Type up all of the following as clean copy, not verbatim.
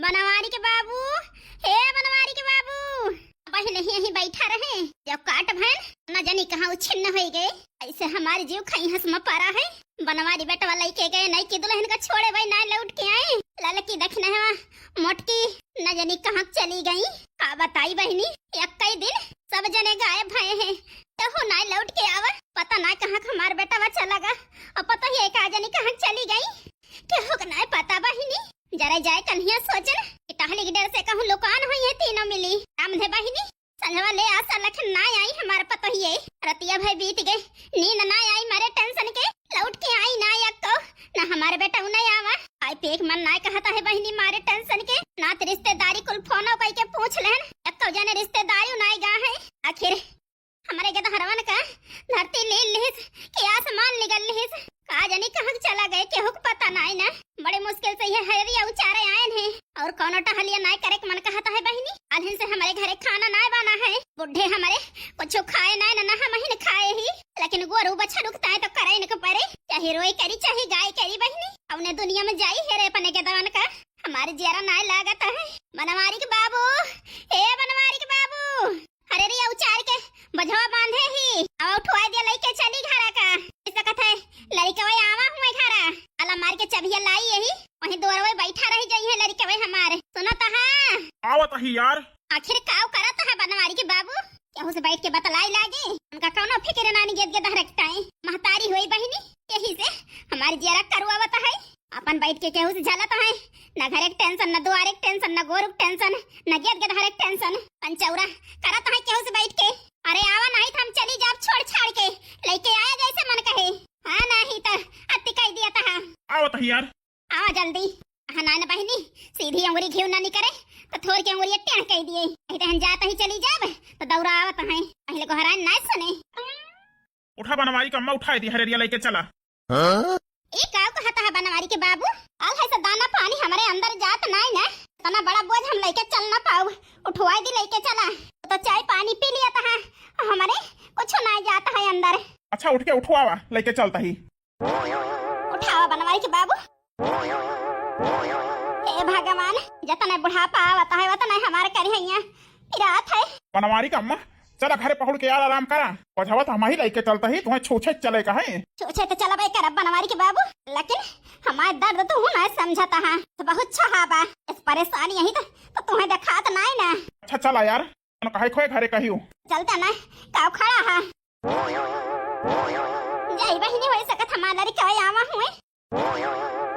बनवारी के बाबू, हे बनवारी के बाबू, पहले यहीं बैठा रहे जब काट भैन न जानी कहाँ उछिन्न हो गए। ऐसे हमारे जीव खाई हंस में पारा है। बनवारी बेटा वाला के गए नहीं कि दुल्हन का छोड़े भाई ना लौट के आए। लड़की देखने है मोटकी न जानी कहाँ चली गई। का बताई बहनी एक कई दिन सब जने गायब भये हैं तो हो ना लौट के आवा। पता ना कहाँ हमार बेटा वा चला गा और पता ही का जानी कहाँ चली गई के हो ना पता बहनी। जरा जाए कन्हैया सोचन कि टहली के डर से कहूँ लोकान हुई है तीनों मिली राम दे बहनी। संजवा ले आशा लखन ना आई हमारे पता ही है। रतिया भाई बीत गए नींद ना आई मारे टेंशन के लौट के आई ना या को ना हमारे बेटा नहीं आवा। आई पेक मन ना कहता है बहनी मारे टेंशन के ना तो रिश्तेदारी कुल फोन कई के पूछ लेन तो जाने रिश्तेदारी ना गा है। आखिर हमारे के तो हरवन का धरती ले लिस कि आसमान निकल लिस का जानी कहाँ चला गए केहू को पता नहीं ना। बड़े मुश्किल से ये हरिया उचारे आए हैं और कौन टहलिया ना करे मन कहता है बहनी। अल्हन से हमारे घरे खाना ना बना है। बुढ़े हमारे कुछ खाए ना ना हम ही खाए ही लेकिन गोरू बच्चा रुकता है तो करे न परे चाहे रोई करी चाहे गाय करी बहनी। अपने दुनिया में जाई है रे पने के दवन का हमारे जरा ना लागत है। बनवारी के बाबू, हे बनवारी के बाबू, अरे रे उचार के बझवा बांधे ही अब उठवा दिया लइके चली घरा का। इसका कथा है लड़के वही आवा हुए घरा अला मार के चबिया लाई यही वही दोरवे बैठा रही गई है लड़के वही हमारे सुना ता हां आवत ही यार। आखिर काव करत है बनवारी के बाबू केहू से बैठ के बतलाई लागे उनका कौनो फिक्र नानी गेद गेद रखता है। महतारी हुई बहनी यही से हमारी जरा करवावत है अपन बैठ के केहू से झलत है न घर एक टेंशन न द्वार एक टेंशन न गोरु टेंशन न गेद गेद हर एक टेंशन पंचौरा करत है केहू से बैठ के। अरे आवा नहीं हम चली जाब छोड़ छाड़ के लेके आया जैसे मन कहे। हां नहीं तो अति कह दिया था। आवत ही यार आवा जल्दी। हां ना बहनी सीधी अंगुरी घिव ना करे तो थोड़ के अंगुरी टेढ़ कह दिए नहीं हम जात ही चली जाब तो दौड़ा आवत है पहले को हरान ना सुने। उठा बनवारी का अम्मा उठाई दी हरिया लेके चला। ए का कहता है बनवारी के बाबू आल है से दाना पानी हमारे अंदर जात नहीं ना तना बड़ा बोझ हम लेके चल ना पाऊ उठवाई दी लेके चला तो चाय पानी पी लिया था हमारे कुछ ना जाता है अंदर। अच्छा उठ के उठवावा लेके चलता ही। उठावा बनवारी के बाबू। ए भगवान जतना बुढ़ापा आवता है वतना हमारे करिया पिरात है। बनवारी का अम्मा चला घरे पहुड़ के यार आराम करा पछावत हम ही लेके चलता ही तुम्हें छूछे चले का है। छूछे तो चला भाई कर बनवारी के बाबू लेकिन हमारे दर्द तो ना समझता है तो बहुत छहाबा इस परेशानी यही तो तुम्हें दिखात नहीं ना। अच्छा चला यार कहे खोए घरे कहियो चलता ना काव खड़ा है जय बहिनी हो सकत हमारा लड़का आवा हुए।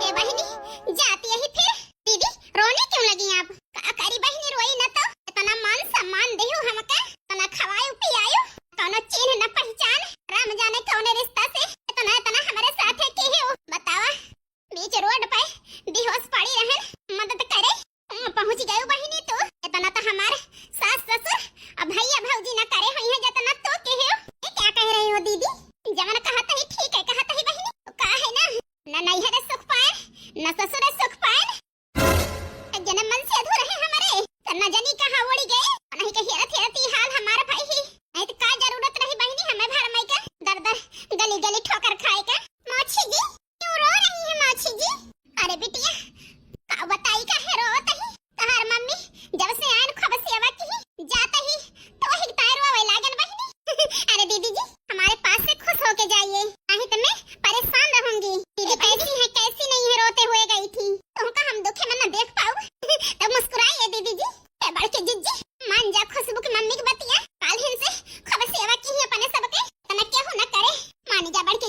ए बहिनी जाती है फिर दीदी रोने क्यों लगी आप का करी बहिनी रोई न तो इतना मान सम्मान देहु हमके तना खवायो पियायो कोनो चिन्ह न पहचान राम जाने कौन रिश्ता से इतना इतना हमारे साथ है के हो बतावा बीच रोड पे बेहोश पड़ी रहन मदद करे पहुंच गए बहिनी तो इतना तो हमारे सास ससुर अब भैया भौजी न करे हुई है जतना तो के हो ये क्या कह रही हो दीदी जवन कहता ही ठीक है कहता ही बहिनी तो का है ना नहीं है सुख पाए न ससुर सुख पाए जन्म मन से अधूरे हैं हमारे न जानी कहां उड़ी गए नहीं कही रथी हाल हमारा भाई ही नहीं तो का जरूरत रही बहिनी हमें भर मई का दर दर गली गली ठोकर खाए का। मौसी जी क्यों रो रही है मौसी जी? अरे बिटिया का बताई का है रोत ही तहार मम्मी जब से आन खबर सेवा की जाता ही तो ही तारो वे लागन बहिनी। अरे दीदी जी हमारे पास से खुश होके जाइए नहीं तो मैं परेशान रहूंगी। दीदी कैसी है कैसी नहीं है रोते हुए गई थी तुमका हम दुखे में न देख पाऊं तो मुस्कुराइए दीदी जी। ए बड़के जिज्जी मान जा खुशबू की मम्मी की बतिया काल हिन से खबर सेवा की है अपने सबके तना केहू न करे मान जा बड़के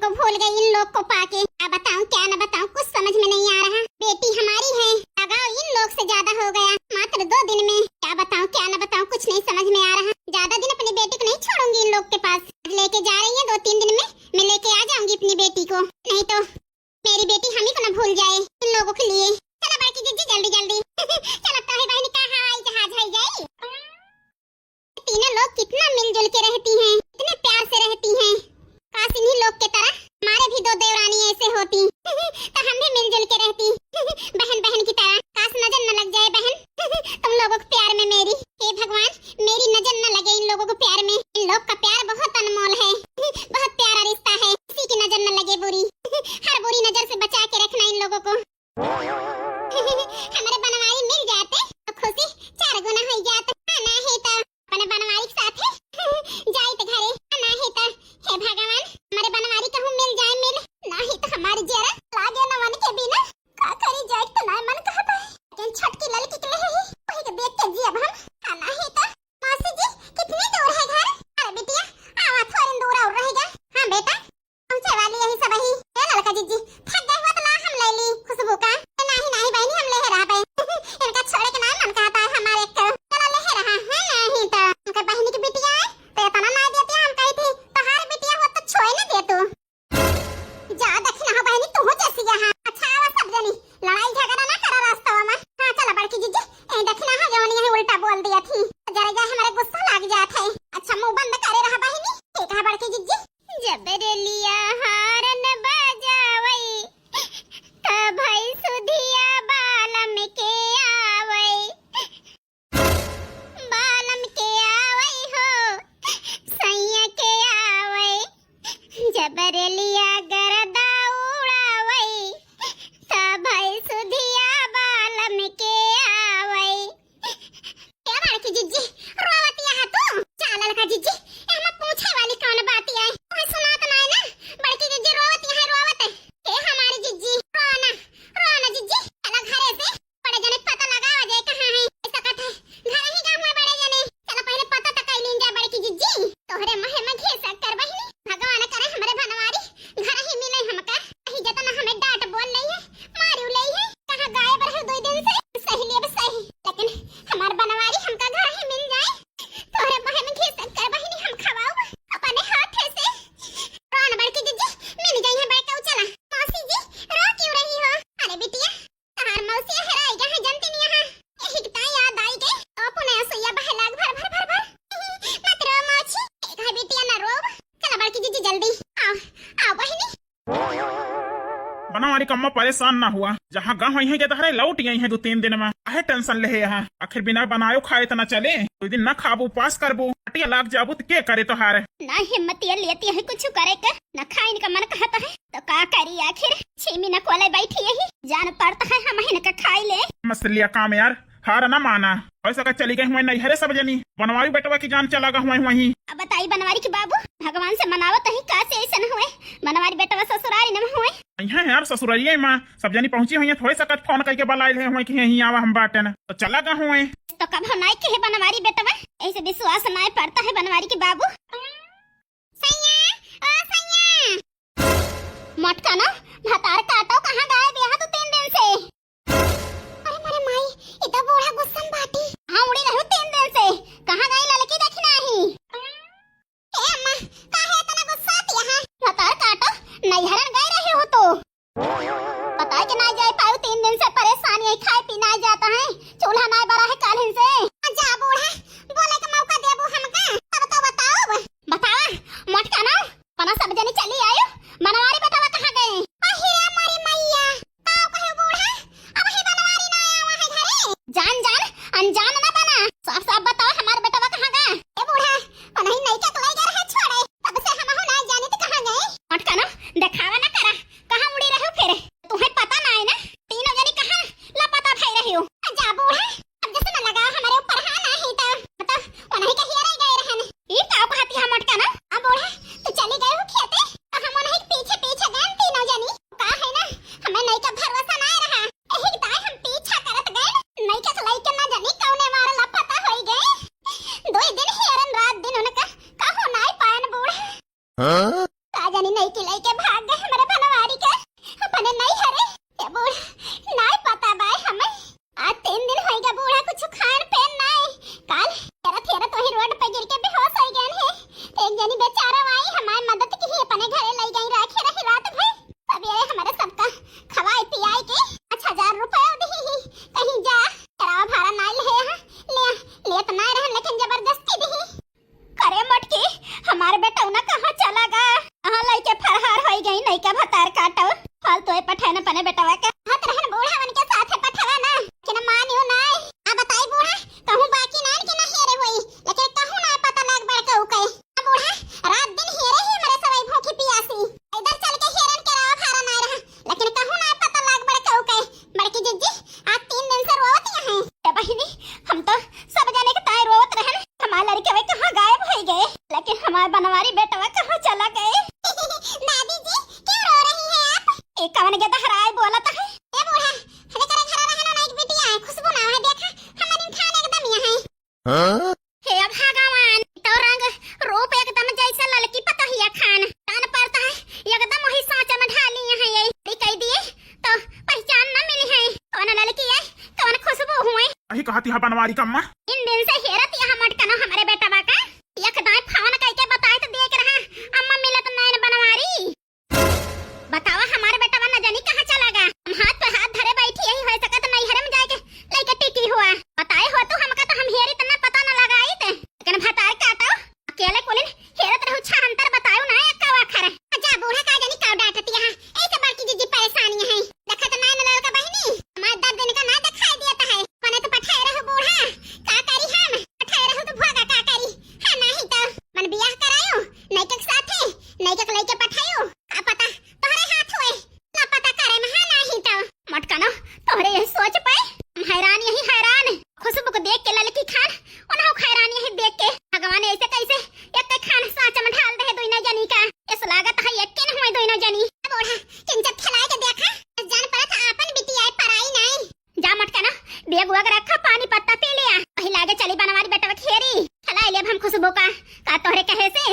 को भूल गई इन लोग को पाके। क्या बताऊं क्या न बताऊं, कुछ समझ में नहीं आ रहा। बेटी हमारी है, लगाव इन लोग से ज्यादा हो गया मात्र 2 दिन में। क्या बताऊं क्या न बताऊं, कुछ नहीं समझ में आ रहा। ज्यादा दिन अपनी बेटी को नहीं छोड़ूंगी इन लोग के पास। लेके जा रही है 2-3 दिन में मैं लेके आ जाऊंगी अपनी बेटी को, नहीं तो मेरी बेटी हम ही को न भूल जाए इन लोगों के लिए। चलो बड़की जीजी जल्दी जल्दी चलो तो है बहनी का हवाई जहाज है जाए। तीनों लोग कितना मिलजुल के रहती हैं, इतने प्यार से रहती हैं। काश इन्हीं लोग के तरह हमारे भी 2 देवरानी ऐसे होती तो हम भी मिलजुल के रहती बहन बहन की तरह। काश नजर न लग जाए बहन तुम लोगों के प्यार में मेरी। हे भगवान मेरी नजर न लगे इन लोगों को प्यार में। इन लोग का प्यार बहुत अनमोल है, बहुत प्यारा रिश्ता है। किसी की नजर न लगे बुरी, हर बुरी नजर से बचा के रखना इन लोगों को। हमारे बनवारी मिल जाते तो खुशी 4 गुना हो जाता। ना है तो अपने बनवारी के साथ जाए तो घरे, ना है तो हे भगवान हमारे बनवारी कहूं मिल जाए मिल, ना ही तो हमारी जरा लागे न मन के बिना का करी जाए तो ना मन कहता है। लेकिन छटकी लड़की के लिए वही के देख के जी अब हम ना है तो मौसी जी कितनी दूर है घर? अरे बिटिया आवा थोड़ी दूर और रहेगा। हां बेटा पहुंचे वाली यही सब ही है। लड़का जीजी थक गए हो तो ला हम ले ली खुशबू का। नहीं नहीं बहनी हम ले रहा पे इनका छोड़े के ना मन कहता है हमारे को। चलो ले रहा है नहीं तो उनका बहनी की बिटिया है तो इतना ना देती हम कही थी तो हर बिटिया हो तो छोड़ न दे तू। जा दक्षिणा हो बहनी तू हो जैसी यहां। अच्छा आवा सब जनी लड़ाई झगड़ा ना करा रास्ता में। हां चलो बड़की जीजी ए दक्षिणा हो जौनी है उल्टा बोल दिया थी जरा जा हमारे गुस्सा लग जात है। अच्छा मुंह बंद करे रहा बहनी। ठीक है बड़की जीजी। जबरलिया हारन बजावई तब भई सुधिया बालम के आवई, बालम के आवई हो सैया के आवई। जबरलिया गरदा उड़ावई तब भई सुधिया बालम के आवई। क्या बड़की जीजी रोवती है तू? चालल का जीजी हम पूछे वाली कौन बात है? तुम्हें सुना तो नहीं ना? बड़की जीजी रोवती है रोवत के हमारी जीजी रोना रोना जीजी। चलो घरे से बड़े जने पता लगावा जाए कहां है। ऐसा कहते घर ही गांव में बड़े जने। चलो पहले पता तो कर लीन जा बड़की जीजी। तोहरे महे में घेसा कर बहिनी भगवान करे हमारे बनवारी घर ही मिले हमका। कहीं जतना हमें डांट बोल लई है मारू लई है कहां गायब रहे 2 दिन से। सही ले सही लेकिन हमार बनवारी हमका घर ही मिल जाए। तोहरे महे में घेसा कर बहिनी हम खवाओ अपने हाथ से। रोन बड़की जीजी मिल गई है बैठो। चला मौसी जी रो क्यों रही हो? अरे बिटिया तहार मौसी हराई गए जनती नहीं यहां यही की ता याद आई गई अपने सैया बहे लाग भर भर भर भर मत रो मौसी। एक है बिटिया ना रो। चला बड़की जीजी जल्दी आओ आओ बहिनी। बनवारी कम्मा परेशान ना हुआ। जहाँ गाँव है के तहरे लौट गई है 2-3 दिन में। आहे टेंशन ले यहाँ आखिर बिना बनायो खाए तो न चले। 2 दिन न खाबू उपास करबू हटिया लाग जाबू तो के करे तोहार। ना हिम्मत ये लेती है कुछ करे का न खाइन का मन कहता है तो का करी आखिर। 6 महीना कोले बैठी यही जान पड़ता है हम हिन का खाई ले। मसलिया काम यार हार न माना। ऐसा का चली गई हुई नहीं हरे सब जनी बनवारी बेटवा की जान चला गई वहीं। अब बताई बनवारी के बाबू भगवान से मनावत है का से ऐसा न हुए बनवारी बेटवा ससुरारी न हुए। यहाँ यार ससुरारिये माँ सब जनी पहुंची हुई है। थोड़े सकत फोन करके बुलाइल है कि यहीं आवा हम बाटे न तो चला गा हुए। तो कब नाई के है बनवारी बेटवा ऐसे विश्वास नाई पड़ता है बनवारी के बाबू। सैया ओ सैया मटका ना भतार काटो कहां गायब यहाँ 2-3 दिन से। अरे मारे माई इतना बूढ़ा गुस्सा बाटी हां उड़ी रहो 3 दिन से कहां गई लड़की देखना ही। ए अम्मा काहे इतना गुस्सा आती है? भतार काटो नैहरन गए रहे हो तो पता है कि ना जाए पाऊ 3 दिन से परेशानी है। खाए पीना जाता है चूल्हा ना बड़ा है काल से। जा बूढ़ा बोले का मौका देबू हमका तब तो बताओ। जनी बेचारा आई हमारी मदद की ही अपने घरे ले गई राखी रही रात भर। अब ये हमारे सबका खवाई पियाई के 5000 रुपए दी ही कहीं जा किराया भाड़ा ना ले तो ना रहे लेकिन जबरदस्ती दी करे मटकी हमारे बेटा ना कहाँ चला गा कहाँ लइके फरहार होई गई नहीं का भतार काटो हाल तो पठाने पने बेटावा के हाथ रहन बूढ़ा मन के साथ पठावा ना कि ना मानियो ना आ बताई बूढ़ा कहूं बाकी ना कि ना हेरे होई लेकिन कहूं ना पता लाग बड़ कहू कहे बूढ़ा रात दिन हेरे ही मेरे सवाई भूखी पियासी इधर चल के हेरन के राव फारा ना रहा लेकिन कहूं ना पता लाग बड़ कहू कहे बड़की जिज्जी आज 3 दिन से रोवत हैं ए बहिनी हम तो सब जाने के ताई रोवत रहन हमार लड़के वे कहां गायब हो गए लेकिन हमार बनवारी बेटवा कहां चला गए दादी जी क्यों रो रही हैं आप एक कवन के दहराए बोलत है ए बूढ़ा हने करे घर रहना ना एक बिटिया है खुशबू ना है देखा हमारी खाने एकदम यहाँ है हे अब भगवान तो रंग रूप एकदम जैसे ललकी पतहिया खान कान पड़ता है एकदम वही सांचा में ढाली है ये कह दिए तो पहचान न मिली है कौन ललकी है कौन खुशबू हुए अही कहती है बनवारी कम्मा इन दिन से हेरत यहाँ मटकनो हमारे बेटा बाका एक दाई फोन करके बताए तो देख रहा अम्मा मिलत नैन बनवारी बतावा हमारे बेटा न जानी कहाँ चला गया हम हाथ पे हाथ धरे बैठी यही हो सकत नहीं हरे में जाके लेके टिकी हुआ बताए हो तो हमका तो हम हेरी तना पता न लगाई थे लेकिन भतार काटो अकेले कोलिन हेरत रहू छा अंतर बतायो ना एक वाखर जा बूढ़ा का जानी का डांटती है ऐसे बाकी जी परेशानी है देखत नैन लाल का बहिनी हमारे दर्द दिन का ना दिखाई देता है कोने तो पठाए रहो बूढ़ा का करी हम पठाए रहो तो भोगा का करी है नहीं तो मन बियाह करायो नैकक साथे नैकक लेके पठायो का पता तोहरे हाथ हुए ना पता करे में है नहीं तो मटकनो तोहरे यही सोच पे हम हैरान यही हैरान खुशबू को देख के ललकी खान उन्हों हैरान यही देख के भगवान ऐसे कैसे एक खान साच में ढाल दे दोइनो जनी का इस लागत है यकीन हुए दोइनो जनी बूढ़ा किंचत खिलाए के देखा जान पड़ा था आपन बिटिया पराई नहीं जा मटकनो बेग वग रखा पानी पत्ता पी लिया वही लागे चली बनवारी बेटा खेरी खिला ले हम खुशबू का तोहरे कहे से